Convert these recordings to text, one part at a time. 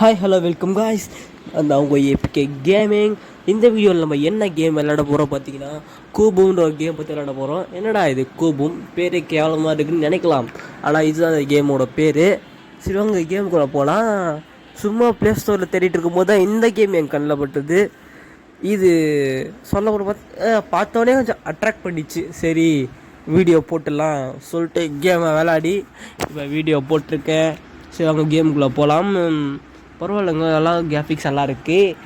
Hi hello welcome guys. அந்த அவங்க APK gaming. இந்த வீடியோவில் நம்ம என்ன கேம் விளையாட போகிறோம் பார்த்தீங்கன்னா, கூபூன்ற ஒரு கேம் பற்றி விளையாட போகிறோம். என்னடா இது கூபூம், பேர் கேவலமாக இருக்குதுன்னு நினைக்கலாம். ஆனால் இதுதான் அந்த கேமோட பேர். சரி வாங்க கேமுக்குள்ளே போகலாம். சும்மா ப்ளே ஸ்டோரில் தேடிட்டு இருக்கும்போது தான் இந்த கேம் என் கண்ணில் பட்டுது. இது சொல்ல ஒரு பார்த்தோன்னே கொஞ்சம் அட்ராக்ட் பண்ணிச்சு. சரி வீடியோ போட்டுடலாம் சொல்லிட்டு கேமை விளையாடி இப்போ வீடியோ போட்டிருக்கேன். சரி அவங்க கேமுக்குள்ளே போகலாம். பரவாயில்லைங்க, நல்லா கிராஃபிக்ஸ் எல்லாம் இருக்குது.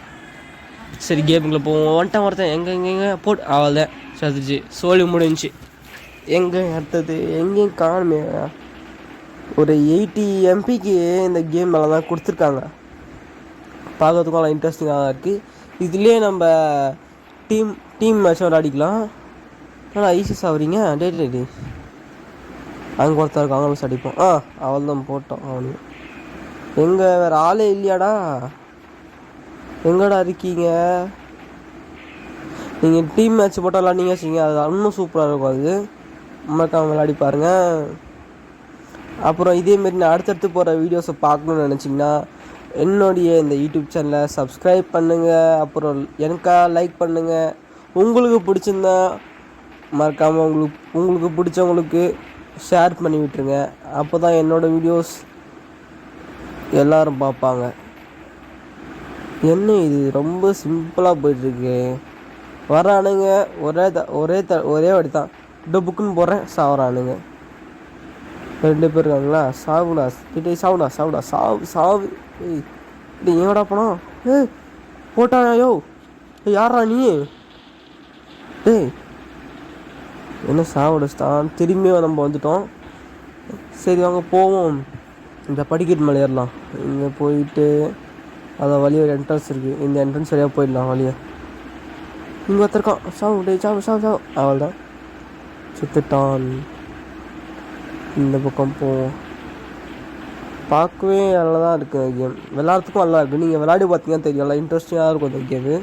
சரி கேமுக்குள்ளே போவோம். ஒருத்தன் எங்கே போட்டு அவள்தான் சதிச்சு சோழி முடிஞ்சு. எங்கே அடுத்தது எங்கேயும் காணுமே. ஒரு 80 MBக்கு இந்த கேம் மேலே தான் கொடுத்துருக்காங்க. பார்க்கறதுக்கும் நல்லா இன்ட்ரெஸ்டிங்காக தான் இருக்குது. இதுலேயே நம்ம டீம் மேட்ச் விளையாடிக்கலாம். ஆனால் ஐசிஸ் ஆகுறீங்க டே அங்கே ஒருத்தர் இருக்காங்க, மிஸ் அடிப்போம். அவள் தான் போட்டோம். அவனுக்கு எங்கே வேறு ஆளே இல்லையாடா? எங்கடா இருக்கீங்க? நீங்கள் டீம் மேட்ச் போட்டால் விளாண்டிங்க வச்சிங்க, அது இன்னும் சூப்பராக இருக்கும். அது மறக்காமல் விளையாடி பாருங்கள். அப்புறம் இதேமாரி நான் அடுத்தடுத்து போகிற வீடியோஸை பார்க்கணுன்னு நினச்சிங்கன்னா என்னுடைய இந்த யூடியூப் சேனலை சப்ஸ்கிரைப் பண்ணுங்கள். அப்புறம் எனக்காக லைக் பண்ணுங்கள். உங்களுக்கு பிடிச்சிருந்தா மறக்காமல் உங்களுக்கு பிடிச்சவங்களுக்கு ஷேர் பண்ணி விட்டுருங்க. அப்போ தான் என்னோடய வீடியோஸ் எல்லோரும் பார்ப்பாங்க. என்ன இது ரொம்ப சிம்பிளாக போயிட்டுருக்கு. வரானுங்க ஒரே வாடி தான் புக்குன்னு போடுறேன், சாவுறானுங்க. 2 பேர் இருக்காங்களா? சாவுடா சாவு. ஏடா போனோம்? போட்டாயோ யாரா நீ? என்ன சாவுடஸ்தான்? திரும்பியும் நம்ம வந்துட்டோம். சரி வாங்க போவோம். இந்த படிக்கட்டு மேலே ஏறலாம். இங்கே போயிட்டு அதை வழியாக ஒரு என்ட்ரன்ஸ் இருக்குது. இந்த என்ட்ரன்ஸ் வழியாக போயிடலாம். வழியாக இங்கே ஒருத்தருக்கான். சாவு அவள் தான் சுத்துட்டான். இந்த பக்கம் போவோம். பார்க்கவே நல்லா தான் இருக்குது கேம். விளையாடுறதுக்கும் நல்லா இருக்குது. நீங்கள் விளையாடி பார்த்தீங்கன்னா தெரியும், நல்லா இன்ட்ரெஸ்டிங்காக இருக்கும் இந்த கேமு.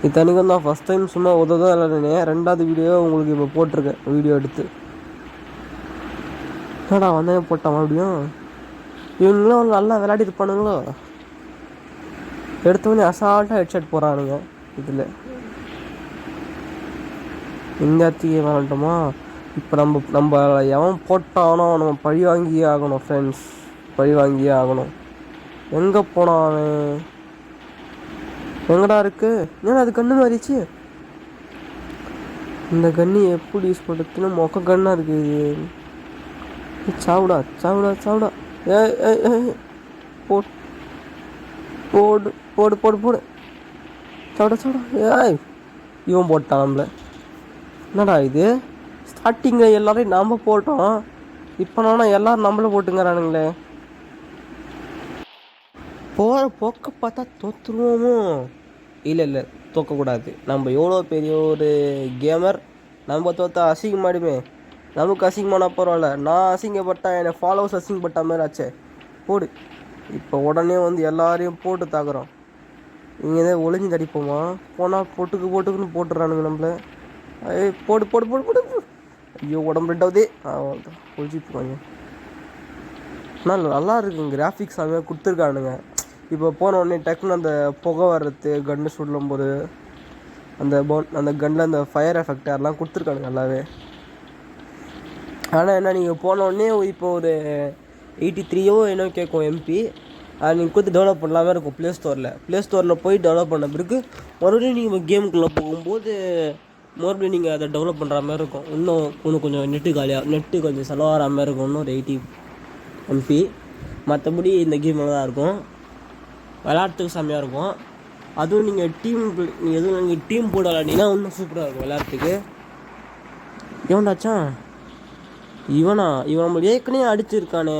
இது தனிக்கும் தான் ஃபஸ்ட் டைம் சும்மா உதவுதான் விளையாடுனேன். 2வது வீடியோ உங்களுக்கு இப்போ போட்டிருக்கேன், வீடியோ எடுத்து. என்னடா வந்தேன் போட்டான் மறுபடியும். இவங்களும் அவங்க நல்லா விளையாடி இருப்பானுங்களோ. எடுத்தவொடனே அசால்ட்டாக ஹெட்ஷெட் போகிறானுங்க. இதில் இந்த இடத்துக்கு விளாண்டோமா. இப்போ நம்ம எவன் போட்டானோ நம்ம பழி வாங்கியே ஆகணும் ஃப்ரெண்ட்ஸ், பழி வாங்கியே ஆகணும். எங்கே போனான் அவன்? எங்கடா இருக்கு? ஏன்னா அது கண்ணு மாறிச்சு. இந்த கண்ணு எப்படி யூஸ் பண்ணுறதுன்னு மொக்க கண்ணாக இருக்குது. சாவுடா போடு சாவுடா. இவன் போட்டான் நம்மள. என்னடா இது? ஸ்டார்டிங்கில் எல்லாரையும் நாம் போட்டோம். இப்போ நானா எல்லோரும் நம்மள போட்டுங்கிறானுங்களே. போகிற போக்க பார்த்தா தோற்றுருவோமோ? இல்லை தோக்கக்கூடாது. நம்ம எவ்வளோ பெரிய ஒரு கேமர், நம்ம தோற்றா அசிங்கமாடுமே. நமக்கு அசிங்கமான பரவாயில்ல, நான் அசிங்கப்பட்டேன், என்னை ஃபாலோவர்ஸ் அசிங்கப்பட்ட மாதிரி ஆச்சே. போடு. இப்போ உடனே வந்து எல்லாரையும் போட்டு தாக்குறோம். இங்கே எதாவது ஒளிஞ்சு தடிப்போமா? போனால் போட்டுக்குன்னு போட்டுடுறானுங்க நம்மள. போடு. ஐயோ உடம்பு 2வது ஒழிச்சிட்டு. ஆனால் நல்லா இருக்குங்க, கிராஃபிக்ஸ் செம்மையாக கொடுத்துருக்கானுங்க. இப்போ போன உடனே டக்குன்னு அந்த புகை வர்றது, கன்று சுடலும் போது அந்த கன்னில் அந்த ஃபயர் எஃபெக்ட் அதெல்லாம் கொடுத்துருக்கானுங்க நல்லாவே. ஆனால் என்ன, நீங்கள் போனோடனே இப்போ ஒரு 83 என்ன கேட்கும் MP. அது நீங்கள் கொடுத்து டெவலப் பண்ணலாமே இருக்கும் ப்ளே ஸ்டோரில் போய் டெவலப் பண்ண பிறகு மறுபடியும் நீங்கள் கேமுக்குள்ளே போகும்போது மறுபடியும் நீங்கள் அதை டெவலப் பண்ணுற மாதிரி இருக்கும். இன்னும் கொஞ்சம் நெட்டு கொஞ்சம் செலவாகிற மாதிரி இருக்கும். இன்னும் ஒரு 80 MP. மற்றபடி இந்த கேம் நல்லா தான் இருக்கும், விளையாட்டுக்கு செம்மையாக இருக்கும். அதுவும் நீங்கள் டீம் போட விளையாடினா இன்னும் சூப்பராக இருக்கும் விளையாட்டுக்கு. எவன்டாச்சான் இவன் நம்ம ஏற்கனவே அடிச்சிருக்கானே.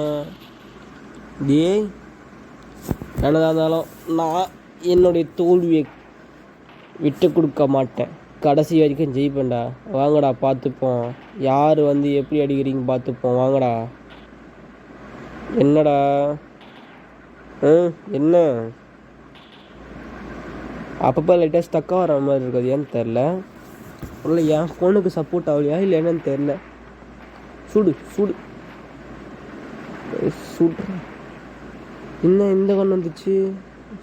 என்னதான் இருந்தாலும் நான் என்னுடைய தோல்வியை விட்டு கொடுக்க மாட்டேன். கடைசி வரைக்கும் ஜெயிப்பேன்டா. வாங்கடா பார்த்துப்போம், யார் வந்து எப்படி அடிக்கிறீங்க பார்த்துப்போம். வாங்கடா. என்னடா என்ன அப்பப்போ லைட்டாக ஸ்டக்காக வர மாதிரி இருக்குது, ஏன்னு தெரில. இல்லை என் ஃபோனுக்கு சப்போர்ட் ஆகலையா இல்லை என்னன்னு தெரில. சுடு இன்னும் இந்த கண் வந்துச்சு.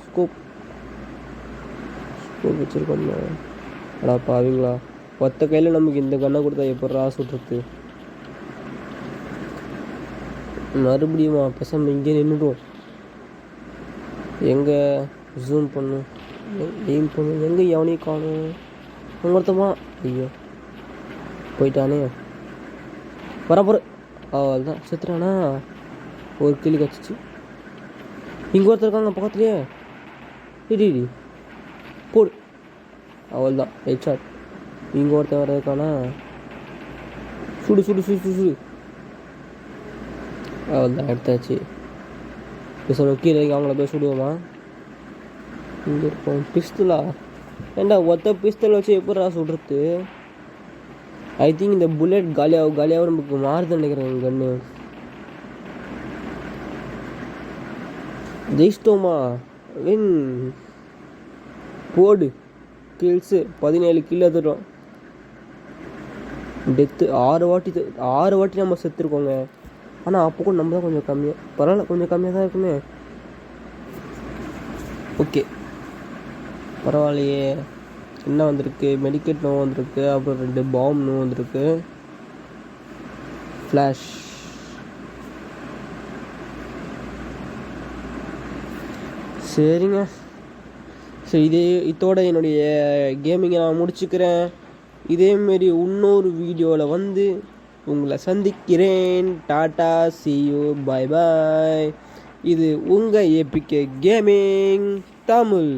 ஸ்கோப் வச்சுருக்கோம்ல. அடா பாவீங்களா, ஒத்த கையில் நமக்கு இந்த கண்ணை கொடுத்தா எப்போ சுட்டுறது? மறுபடியுமா? பேசாமல் இங்கே நின்றுடும். எங்கே ஜூம் பண்ணும், எய்ம் பண்ணும், எங்கே எவனையும் காணும். ஒருத்தமா ஐயோ போயிட்டானே. வரப்போற அதுதான் செத்துறானா. ஒரு கிளி கச்சிச்சு. இங்கே ஒருத்தர் இருக்காங்க பக்கத்துலேயே. இடி போடு. அவள் தான் ஹெட் ஷாட். இங்கே ஒருத்தர் வர இருக்கானா. சுடு சுடு சுடு சுடு சுடு. அவள் தான் எடுத்தாச்சு. பேச கீழே அவங்கள போய் சுடுவோமா? இங்கே இருப்போம். பிஸ்தலா ஏண்டா ஒத்த பிஸ்தல் வச்சு எப்படா சுடுறது? ஐ திங்க் இந்த புல்லட் காலியாக நமக்கு மாறுதுன்னு நினைக்கிறேன். கன்று ஜெயிச்சிட்டோமா? வின். போடு. கில்ஸு 17 கில் எடுத்துட்டோம். டெத்து 6 வாட்டி நம்ம செத்துருக்கோங்க. ஆனால் அப்போ கூட நம்ம தான் கொஞ்சம் கம்மியாக, பரவாயில்ல கொஞ்சம் கம்மியாக தான் இருக்குமே. ஓகே பரவாயில்லையே. என்ன வந்திருக்கு? மெடிக்கெட் நோ வந்திருக்கு, அப்புறம் 2 பாம் நோ வந்திருக்கு, ஃப்ளாஷ். சரிங்க, சரி இதோட என்னுடைய கேமிங்கை நான் முடிச்சுக்கிறேன். இதேமாரி இன்னொரு வீடியோவில் வந்து உங்களை சந்திக்கிறேன். Tata, see you, bye bye. இது உங்கள் ஏபிகே கேமிங் தமிழ்.